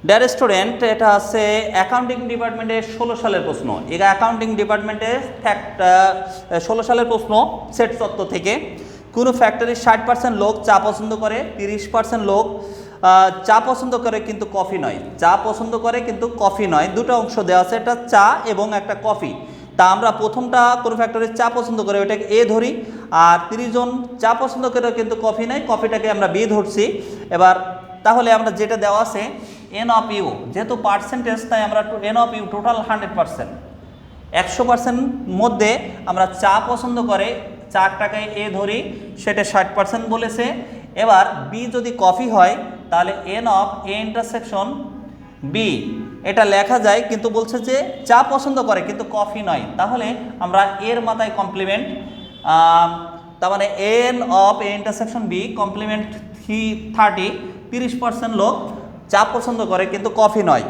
Dear student, এটা আছে accounting ডিপার্টমেন্টের 16 সালের প্রশ্ন। এটা অ্যাকাউন্টিং ডিপার্টমেন্টের 16 সালের প্রশ্ন, সেট তত্ত্ব থেকে। কোনো ফ্যাক্টরির 60% লোক চা পছন্দ করে, 30% লোক চা পছন্দ করে কিন্তু কফি নয়। চা পছন্দ করে কিন্তু কফি নয়, দুটো অংশ দেওয়া আছে, একটা চা এবং একটা কফি। তা আমরা প্রথমটা কোনো ফ্যাক্টরির চা পছন্দ করে ওইটাকে এ ধরি, আর 30 জন চা পছন্দ করে কিন্তু কফি নয়, কফিটাকে আমরা বি ধরছি। এবার তাহলে আমরা যেটা দেওয়া আছে এন অফ ইউ, যেহেতু পার্সেন্টেজ তাই আমরা এন অফ ইউ টোটাল 100%, 100% মধ্যে আমরা চা পছন্দ করে চারটাকে এ ধরি, সেটা 60% বলেছে। এবার বি যদি কফি হয় তাহলে N of A intersection B, এটা লেখা যায় কিন্তু বলছে যে চা পছন্দ করে কিন্তু কফি নয়, তাহলে আমরা এর মাথায় কমপ্লিমেন্ট, তার মানে N of A intersection B complement 30% লোক চা পছন্দ করে কিন্তু কফি নয়।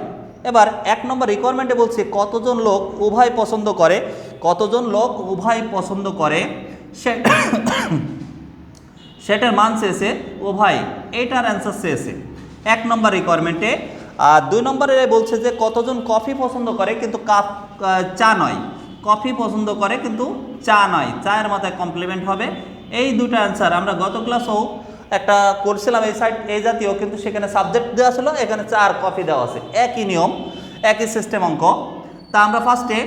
এবার 1 নম্বর রিকোয়ারমেন্টে বলছে কতজন লোক উভয় পছন্দ করে, কতজন লোক উভয় পছন্দ করে সেটার মান চেয়েছে উভয়, এইটার অ্যান্সার চেয়েছে 1 নম্বর রিকোয়ারমেন্টে। আর 2 নম্বরে বলছে যে কতজন কফি পছন্দ করে কিন্তু চা নয়, কফি পছন্দ করে কিন্তু চা নয়, চায়ের মাথায় কমপ্লিমেন্ট হবে। এই দুটো অ্যান্সার আমরা গত ক্লাসেও একটা করছিলাম এই সাইড এই জাতীয়, কিন্তু সেখানে সাবজেক্ট দেওয়া ছিল, এখানে চা আর কফি দেওয়া আছে, একই নিয়ম একই সিস্টেম অঙ্ক। তা আমরা ফার্স্টে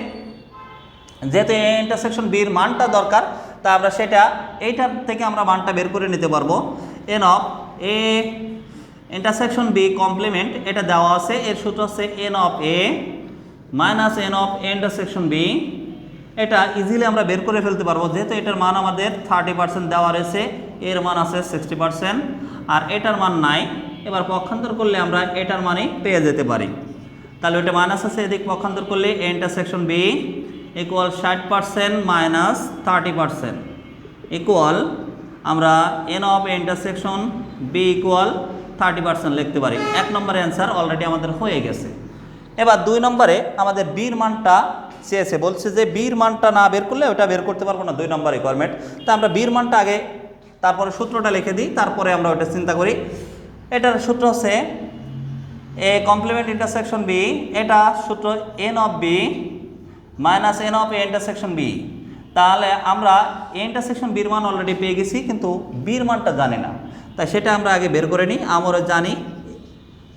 যেহেতু এ ইন্টারসেকশন বির মানটা দরকার, তা আমরা সেটা এইটার থেকে আমরা মানটা বের করে নিতে পারবো। N of A intersection B complement এটা দেওয়া আছে, এর সূত্র হচ্ছে N of A minus N of A intersection B. এটা ইজিলি আমরা বের করে ফেলতে পারবো, যেহেতু এটার মান আমাদের 30% দেওয়া রয়েছে, এর মান আছে 60% আর এটার মান নাই। এবার পক্ষান্তর করলে আমরা এটার মানই পেয়ে যেতে পারি। তাহলে ওটা মাইনাস আছে, এদিক পক্ষান্তর করলে A intersection B equal 60% minus 30% equal আমরা n of A intersection B equal 30% লিখতে পারি। 1 নম্বরের অ্যান্সার অলরেডি আমাদের হয়ে গেছে। এবার 2 নম্বরে আমাদের বির মানটা চেয়েছে, বলছে যে বির মানটা না বের করলে ওটা বের করতে পারবো না, 2 নম্বর রিকোয়ারমেন্ট। তা আমরা বির মানটা আগে, তারপরে সূত্রটা লিখে দিই, তারপরে আমরা ওটা চিন্তা করি। এটার সূত্র হচ্ছে এ কমপ্লিমেন্ট ইন্টারসেকশন বি, এটা সূত্র N of B minus N of A intersection B. তাহলে আমরা এ ইন্টারসেকশন বির মান অলরেডি পেয়ে গেছি, কিন্তু বির মানটা জানি না, তাই সেটা আমরা আগে বের করে নিই। আমরা জানি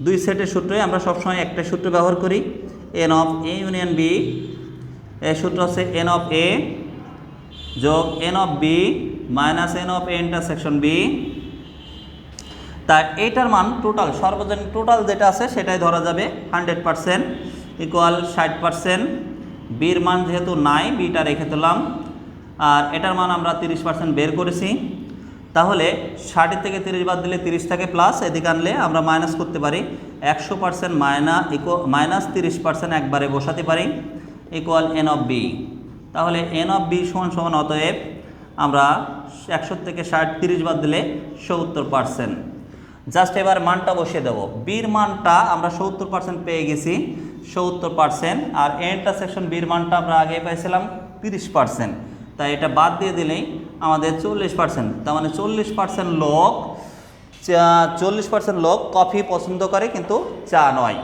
2 সেটের সূত্রে আমরা সবসময় একটা সূত্র ব্যবহার করি, N of A union B, এর সূত্র হচ্ছে এন অফ এ যোগ N of B minus N of A intersection B. তাই এইটার মান টোটাল সর্বজনীন টোটাল যেটা আছে সেটাই ধরা যাবে 100% ইকুয়াল 60%। বির মান যেহেতু নাই, বিটা রেখে দিলাম, আর এটার মান আমরা 30% বের করেছি। তাহলে 60 থেকে 30 বাদ দিলে 30 থাকে, প্লাস এদিকে আনলে আমরা মাইনাস করতে পারি, 100% মাইনাস 30% একবারে বসাতে পারি ইকুয়াল এন অফ বি। তাহলে এন অফ বি সমান সমান অতএব আমরা 100 থেকে 30 বাদ দিলে 70%। জাস্ট এবার মানটা বসিয়ে দেবো, বির মানটা আমরা 70% পেয়ে গেছি, 70%, আর এ ইন্টারসেকশন বির মানটা আমরা আগে পাইছিলাম 30%, তাই এটা বাদ দিয়ে দিলেই আমাদের 40%। তার মানে 40% লোক কফি পছন্দ করে কিন্তু চা নয়।